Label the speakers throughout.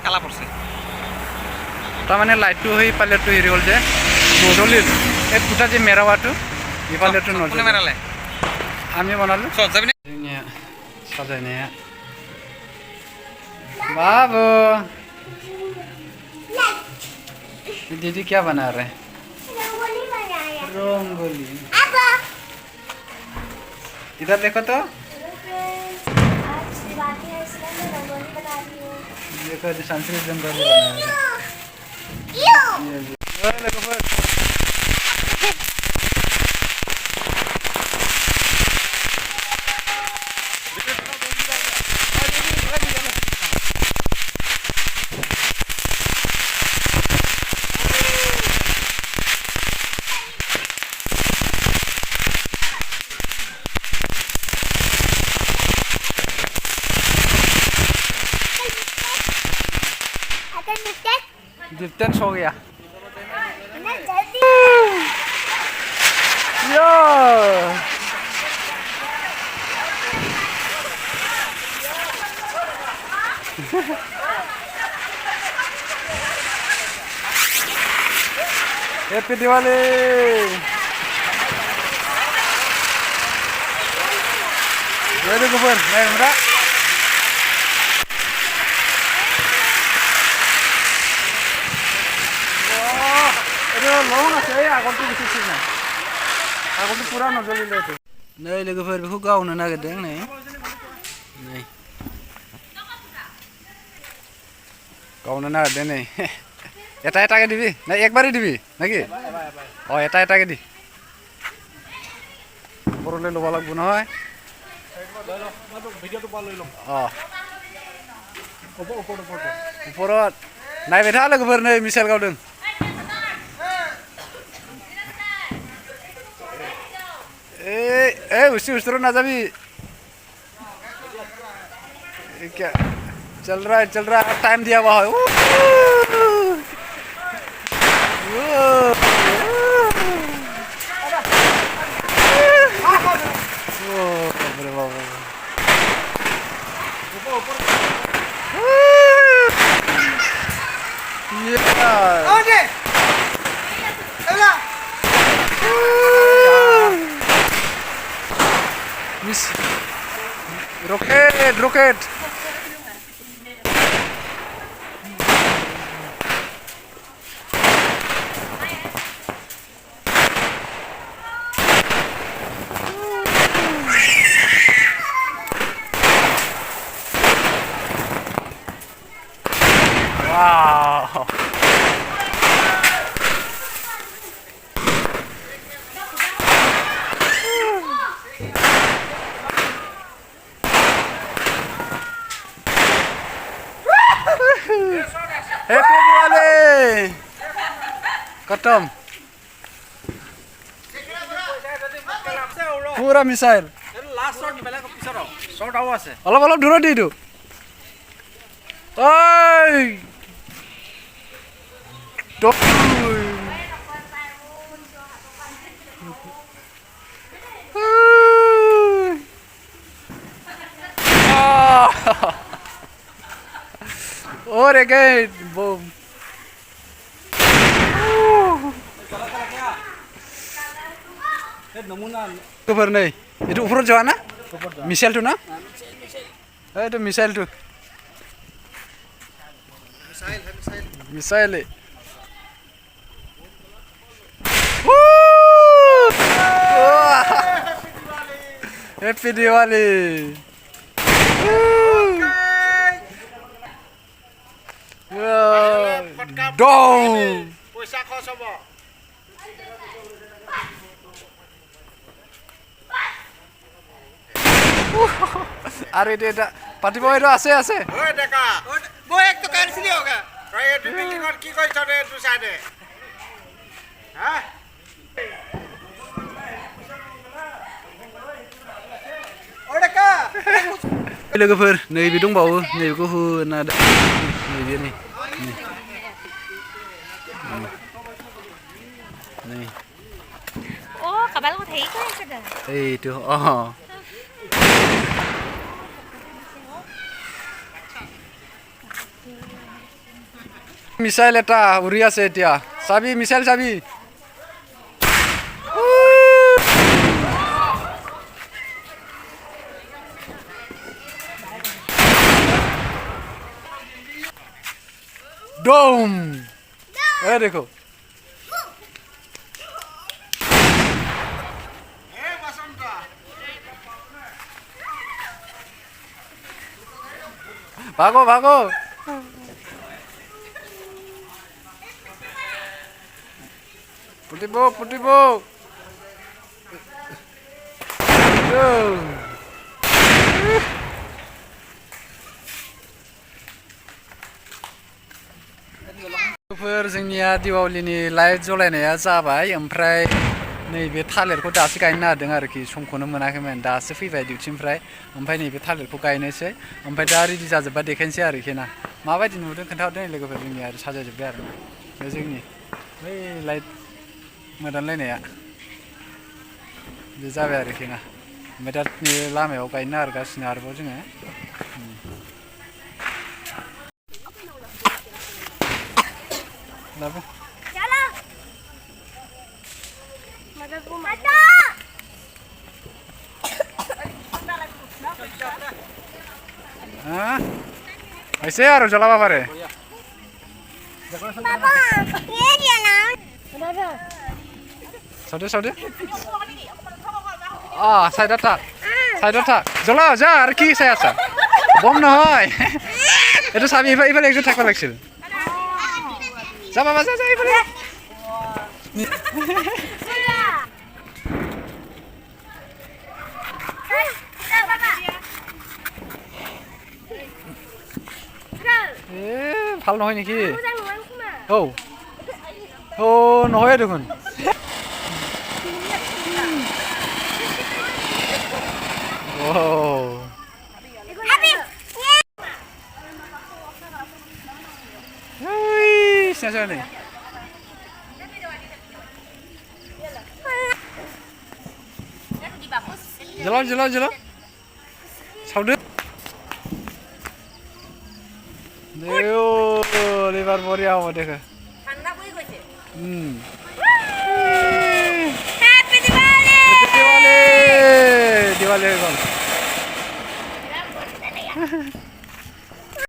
Speaker 1: কালা পড়ছে
Speaker 2: তাৰমানে লাইটটো সেই পালেটো হেৰি হ'ল যে নজ্বলিল এই ফুটা যে মেৰাৱাটো ইফালেটো
Speaker 1: কোনে
Speaker 2: নজ্বলিল
Speaker 1: মেৰালে
Speaker 2: আমি বনালো
Speaker 1: চল যাবি না
Speaker 2: सजाने बाबू दीदी क्या बना रहे हैं
Speaker 3: रंगोली बना रहे हैं।
Speaker 2: रंगोली
Speaker 3: अब
Speaker 2: इधर देखो तो
Speaker 3: आज दिवाली है इसलिए मैं रंगोली बना रही हूँ।
Speaker 2: देखो संस्कृत रंगोली बना रहे हैं
Speaker 3: यू
Speaker 2: ये देखो फिर
Speaker 3: अगर मिस्टेक
Speaker 2: डिस्टेंस हो गया
Speaker 3: मैं जल्दी
Speaker 2: यो हैप्पी दिवाली ये देखो फिर मैं हमरा लौन आछे आगोलটো बेसि ना आगोलটো पुरा नजलिले तो नै लोगोफोर बेखौ गावनो नागिरदों नै गावनो नागिरदों नै এটা এটাকে দিবি না একবারই দিবি নাকি ও এটা এটাকে দি ওপৰলৈ ল'ব লাগিব নহয় ভিডিঅ'টো পা লৈ লম ওপৰত নাই বেঠা লোগোফोर नै मिसाइल गावदों ए उसी तरह ना जाबी क्या चल रहा है टाइम दिया हुआ है रोकेट वाह हैप्पी दिवाली खत्म पूरा मिसाइल
Speaker 1: লাষ্ট শট বেলেগ পিছৰ শট আও আছে
Speaker 2: অলপ অলপ দূৰত দি দিওঁ ঐ और again boom खबर नहीं ये ऊपर जो है ना मिसाइल तो ना ये तो मिसाइल तो मिसाइल हैप्पी दिवाली Dong.
Speaker 1: পইচা খৰচ হ'ব
Speaker 2: अरे डेटा पातिब एটো আছে আছে
Speaker 1: ওই দেখা মই একটু ক্যান্সেল হোগা তই এটো বিল্ডিংৰ কি কৈছ ৰে তু সাইডে হ্যাঁ ওই দেখা
Speaker 2: लोगोफोर नैबे दंबावो नैबेखौ होना नैबे नै नै
Speaker 3: ओ कबाल को thấy cái cái đó
Speaker 2: এইটো মিছাইল এটা উৰি আছে এতিয়া চাবি মিছাইল চাবি ডম এই দেখো
Speaker 1: এই বসন্ত
Speaker 2: ভাগো ভাগো পুটিব जोंनिया दिवालीनि लाइट जलायनाया जाबाय ओमफ्राय नैबे थालिरखौ दासो गायनो नागिरदों आरोखि समखौनो मोनाखैमोन दासो फैबाय डिउटिनिफ्राय ओमफ्राय नैबे थालिरखौ गायनोसै ओमफ्राय दा रेडि जाजोबबा देखायनोसै आरोखि ना माबायदि नुदों खोन्थाहरदों लोगोफोर जोंनिया आरो साजायजोब्बाय आरो बे जोंनि बै लाइट मोदानलायनाया बे जाबाय आरोखि ना ओमफ्राय दा लामायाव गायनो नागिरगासिनो आरोबाव जोङो लाबो हाँ ऐसे यार चला बाबा रे साउदे साइड था जला जा आरो কি চাই আছা বম নহয় এটা চাবি ইফালে একটু থাকবা লাগছিল যা বাবা যা ইফালে ভাল নহয় নেকি ও নহয় দেখোন Jalan. Saude. Deo, lebar mori awo dekha. Thanda koi koise. Happy Diwali. Diwali gol.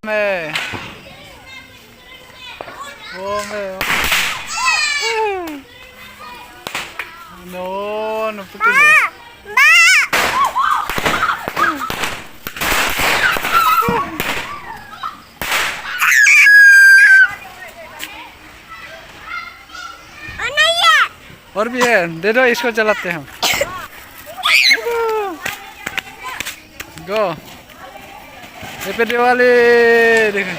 Speaker 2: Me. No puti. और भी है दे दो इसको चलाते हैं गो हैप्पी दिवाली देखो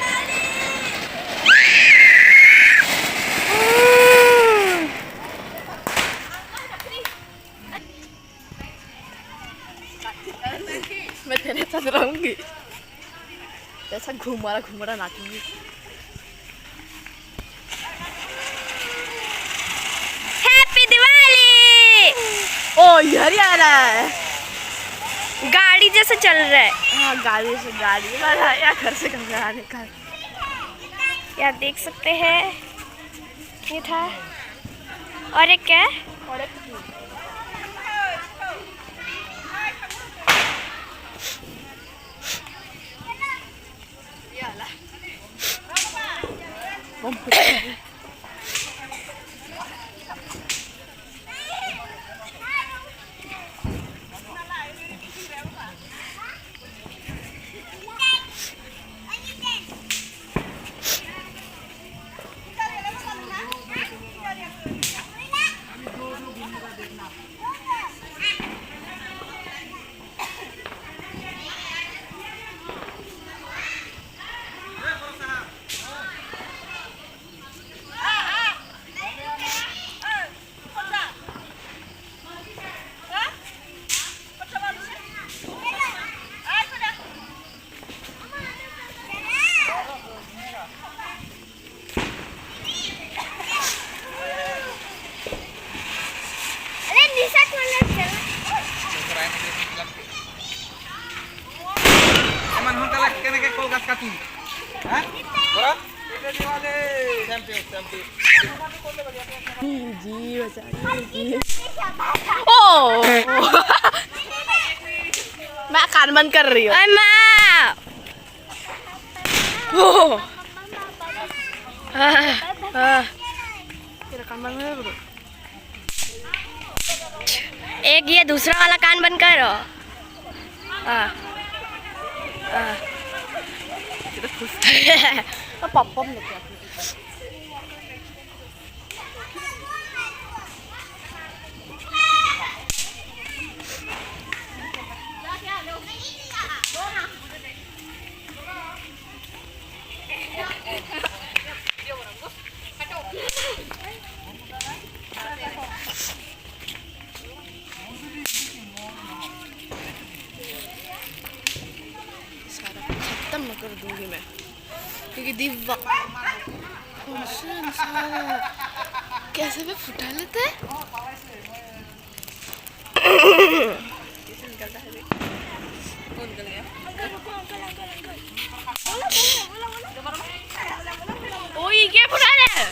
Speaker 4: मैं तेरे साथ रहूंगी ऐसा घूमरा नाचूंगी ओ यार
Speaker 3: गाड़ी जैसे चल रहा है
Speaker 4: हाँ गाड़ी या घर से कमरा आने का
Speaker 3: यार देख सकते हैं ये था और एक क्या
Speaker 4: और एक
Speaker 1: Eman hon kalak keneke kol gas kati. Hah?
Speaker 4: ओ मैं कान बंद कर रही हूँ। ओह तेरा कान बंद कर दो।
Speaker 3: एक ये दूसरा वाला कान बंद करो।
Speaker 4: पॉपअप लेके आती खत्म न कर दूंगी मैं क्योंकि दीवा कैसे भी फुटा लेते हैं। ओ ये क्या फुटा रहे हैं?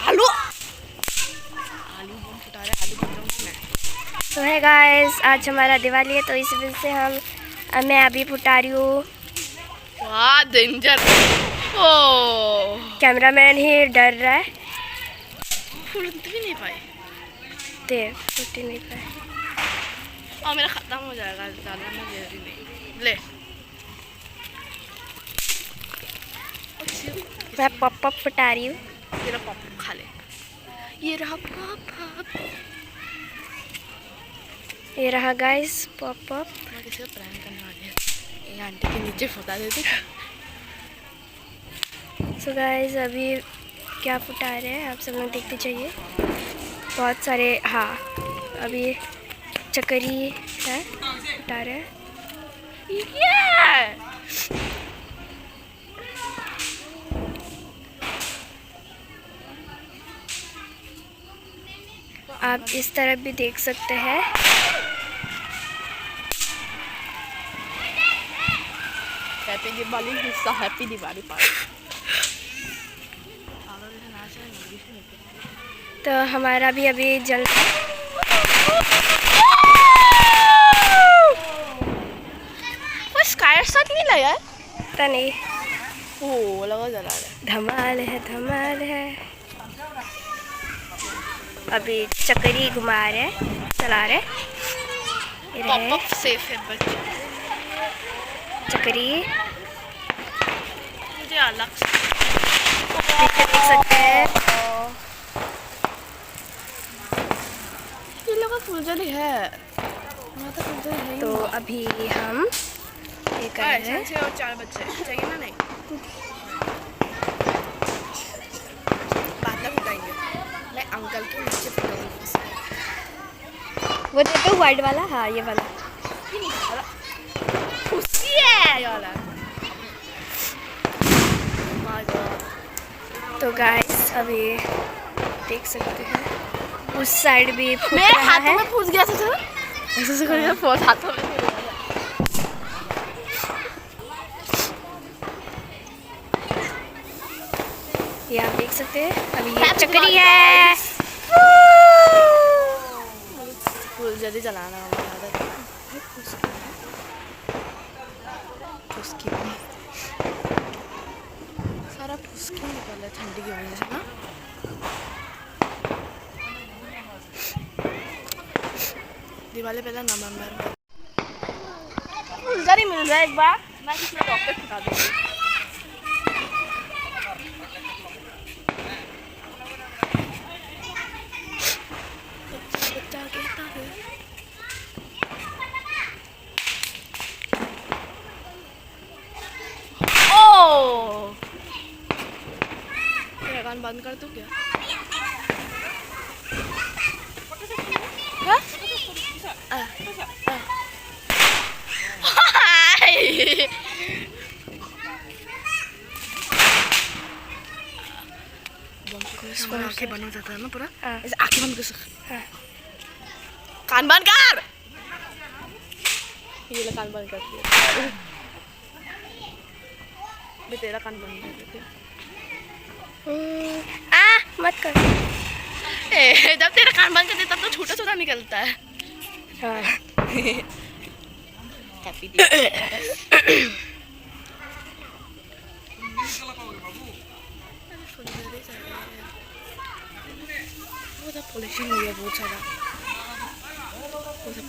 Speaker 4: आलू आलू बम फुटा रहे, आलू बम मैं।
Speaker 3: तो है गाइस, आज हमारा दिवाली है तो इस वजह से मैं अभी फुटा रही हूँ।
Speaker 4: वाह डेंजर। ओ
Speaker 3: कैमरामैन ही डर रहा है।
Speaker 4: फुट भी नहीं पाए
Speaker 3: फुट ही नहीं पाए।
Speaker 4: और मेरा खत्म हो जाएगा डालना में जल्दी नहीं ले।
Speaker 3: मैं पॉपअप फुटा रही हूँ।
Speaker 4: तेरा पॉपअप खा ले। ये रहा पॉपअप।
Speaker 3: ये रहा गाइस पॉपअप।
Speaker 4: मैं किसी को प्रैंक करने वाली है। ये आंटी के नीचे फुटा देते।
Speaker 3: सो गाइस अभी क्या फुटा रहे हैं आप सब लोग देखते जाइए। बहुत सारे, हाँ अभी चकरी है फुटा रहे हैं।
Speaker 4: ये
Speaker 3: आप इस तरफ भी देख सकते हैं।
Speaker 4: हैप्पी दिवाली हिस्सा हैप्पी दिवाली पार्टी।
Speaker 3: तो हमारा भी अभी जल
Speaker 4: वो स्काई शॉट नहीं लगा है?
Speaker 3: पता नहीं।
Speaker 4: ओ लगा जला रहा है।
Speaker 3: धमाल है धमाल है। अभी चक्री घुमा रहे चला रहे। ये रहे
Speaker 4: पॉपअप सेफ है बच्चे।
Speaker 3: चक्री
Speaker 4: मुझे अलग से
Speaker 3: पीछे देख सकते हैं।
Speaker 4: ये लोग फुलझड़ी है। हमारा तो फुलझड़ी है ही
Speaker 3: तो
Speaker 4: नहीं।
Speaker 3: अभी हम ये कर रहे हैं।
Speaker 4: 6 और 4 बच्चे चाहिए ना? नहीं बाद में फुटाएंगे। मैं अंकल के नीचे फुटाऊंगी।
Speaker 3: वो देखो वाइट वाला, हाँ ये वाला।
Speaker 4: खुशी है ये वाला। My God.
Speaker 3: तो गाइस अभी देख सकते हैं उस साइड भी फूट
Speaker 4: मेरे
Speaker 3: रहा
Speaker 4: हाथों
Speaker 3: है।
Speaker 4: में फूस गया था। ऐसे से करके फोन हाथों में।
Speaker 3: ये आप देख सकते हैं। अभी ये चक्री है।
Speaker 4: फूल जल्दी जलाना हमारा आदत है। फुसकी सारा फुसकी निकल है ठंडी की वजह से ना। दिवाली पहला नवंबर फुलझड़ी मिल जाए एक बार मैं किसी को रॉकेट फुटा दूंगी। बच्चा कहता है ओ तेरा कान बंद कर दूं क्या? हाँ? इसको आंखें बंद हो जाता है ना पूरा। ऐसे आंखें बंद कर सकते। कान बंद कर। ये ले कान बंद कर दिया। भी तेरा कान बंद कर देते।
Speaker 3: मत कर।
Speaker 4: जब तेरा कान बंद कर देता तो छोटा छोटा निकलता है।
Speaker 3: हाँ।
Speaker 4: Happy day. पोल्यूशन हो गया बहुत सारा,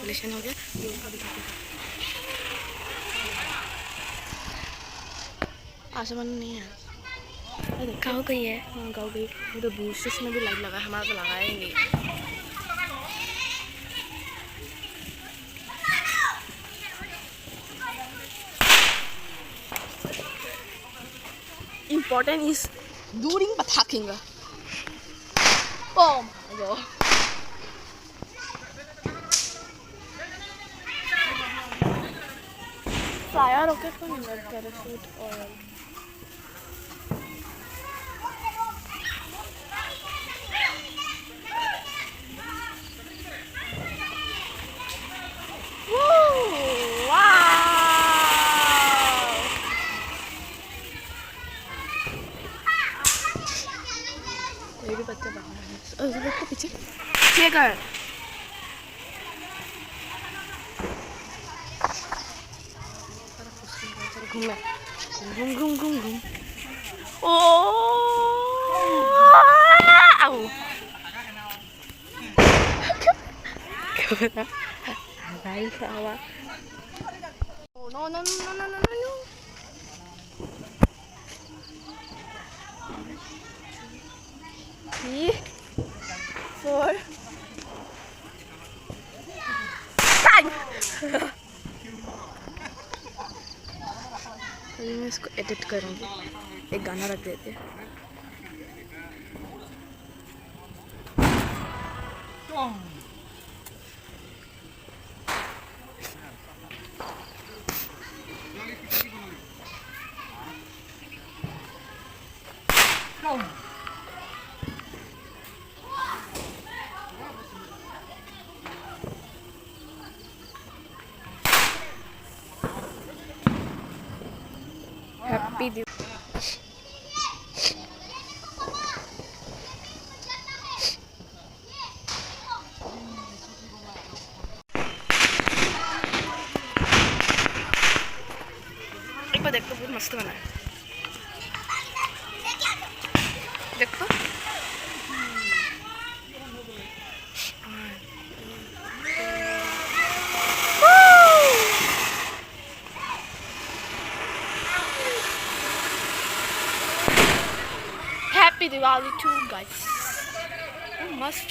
Speaker 4: पोल्यूशन हो गया। आसमान नहीं है,
Speaker 3: गाँव गई है।
Speaker 4: हाँ गाँव गई। वो तो बूथ स्टेशन में भी लाइट लगा है, हमारा तो लगाया ही नहीं। Important is during pataking. Oh my god. Fire rocket को नहीं लग parachute oil. ये भी बच्चा बाहर है। उस बच्चे पीछे चेक कर। घूम घूम घूम घूम घूम। ओ आओ क्या भाई सावा। No no no no no no no. 3, 4, 5। अभी मैं इसको एडिट करूँगी, एक गाना रख देते हैं। हैप्पी दिवाली। एक बार देखो, बहुत मस्त बना है। देखो Happy Diwali too, guys. Oh, must.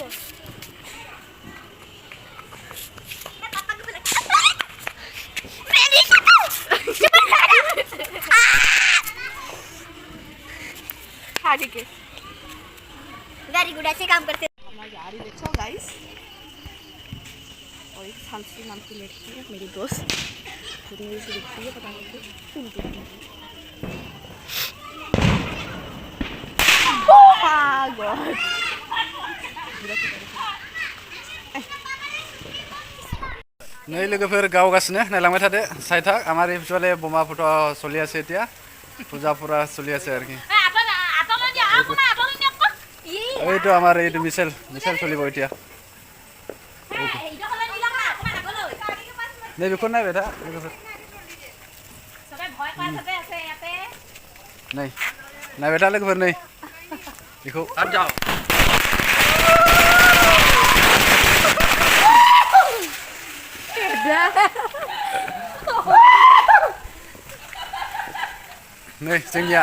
Speaker 4: हाँ ठीक है,
Speaker 3: वेरी गुड, ऐसे काम करते।
Speaker 4: हमारी यारी देखो गाइस। और एक सांसी नाम की लड़की है मेरी दोस्त, खुद मेरी से दिखती है, पता नहीं क्यों। Oh my god.
Speaker 2: नै लोगोफोर गावगासिनो नायलांबाय थादो साइथा आमार एक्चुअली बमा फट' चलि আছে এতিয়া পূজা পুরা চলি আছে আর কি এইটো আমার এইটো মিছেল চলিব এতিয়া नै बेखौ नायबाय था लोगोफोर नै नायबाय था लोगोफोर नै बेखौ आरो जाओ नै जोंनिया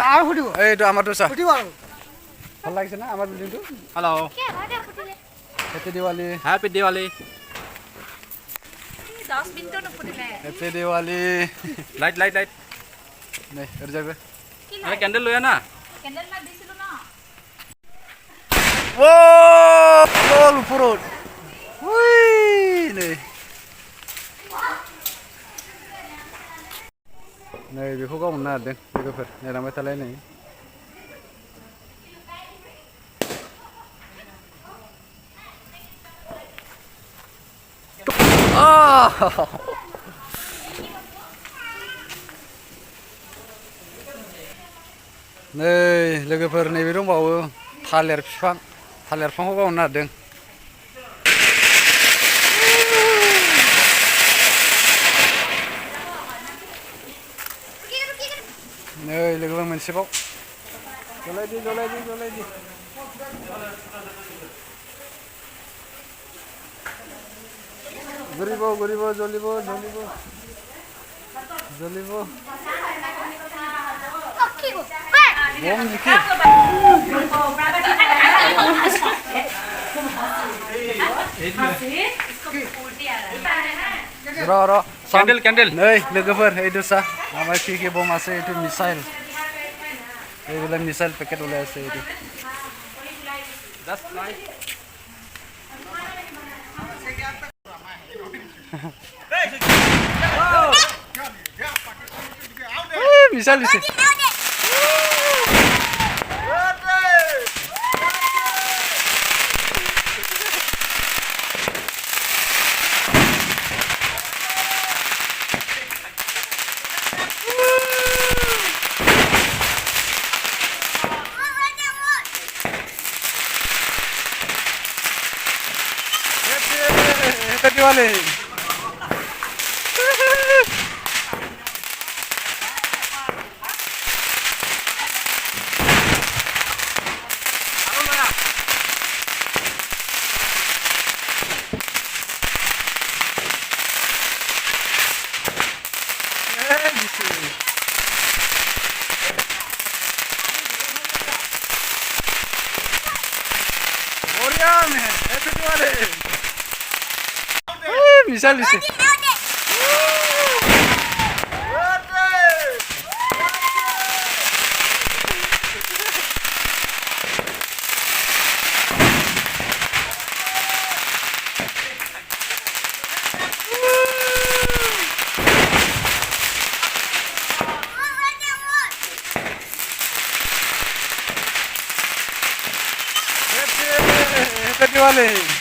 Speaker 2: এইটো আমাৰ দোসা ভাল লাগিছে না আমাৰ বিল্ডিংটো
Speaker 1: hello
Speaker 2: happy Diwali
Speaker 1: happy Diwali
Speaker 4: 10 minute न फुटिले
Speaker 2: happy Diwali
Speaker 1: light light light
Speaker 2: नै ओरजाबो
Speaker 1: अरे कैंडल लया ना
Speaker 4: कैंडल ना दिसिलो ना
Speaker 2: ओ लल पुरट हुई नै नै बेखौ गावनो नारदों लोगोफोर नायलांबाय थालाय नै Nei लोगोफोर नैबे दंबावो थालिर बिफांखौ गावनो नागिरदों नै लोगोफोर मोनसेबाव जलायदि गरिब जलिब bom dikit Ro candle nei लोगोफोर itu sah namanya PK bom ase itu missile bilang missile paket oleh ase itu missile di sini Tadi wale. Misal di sini. Tadi wale.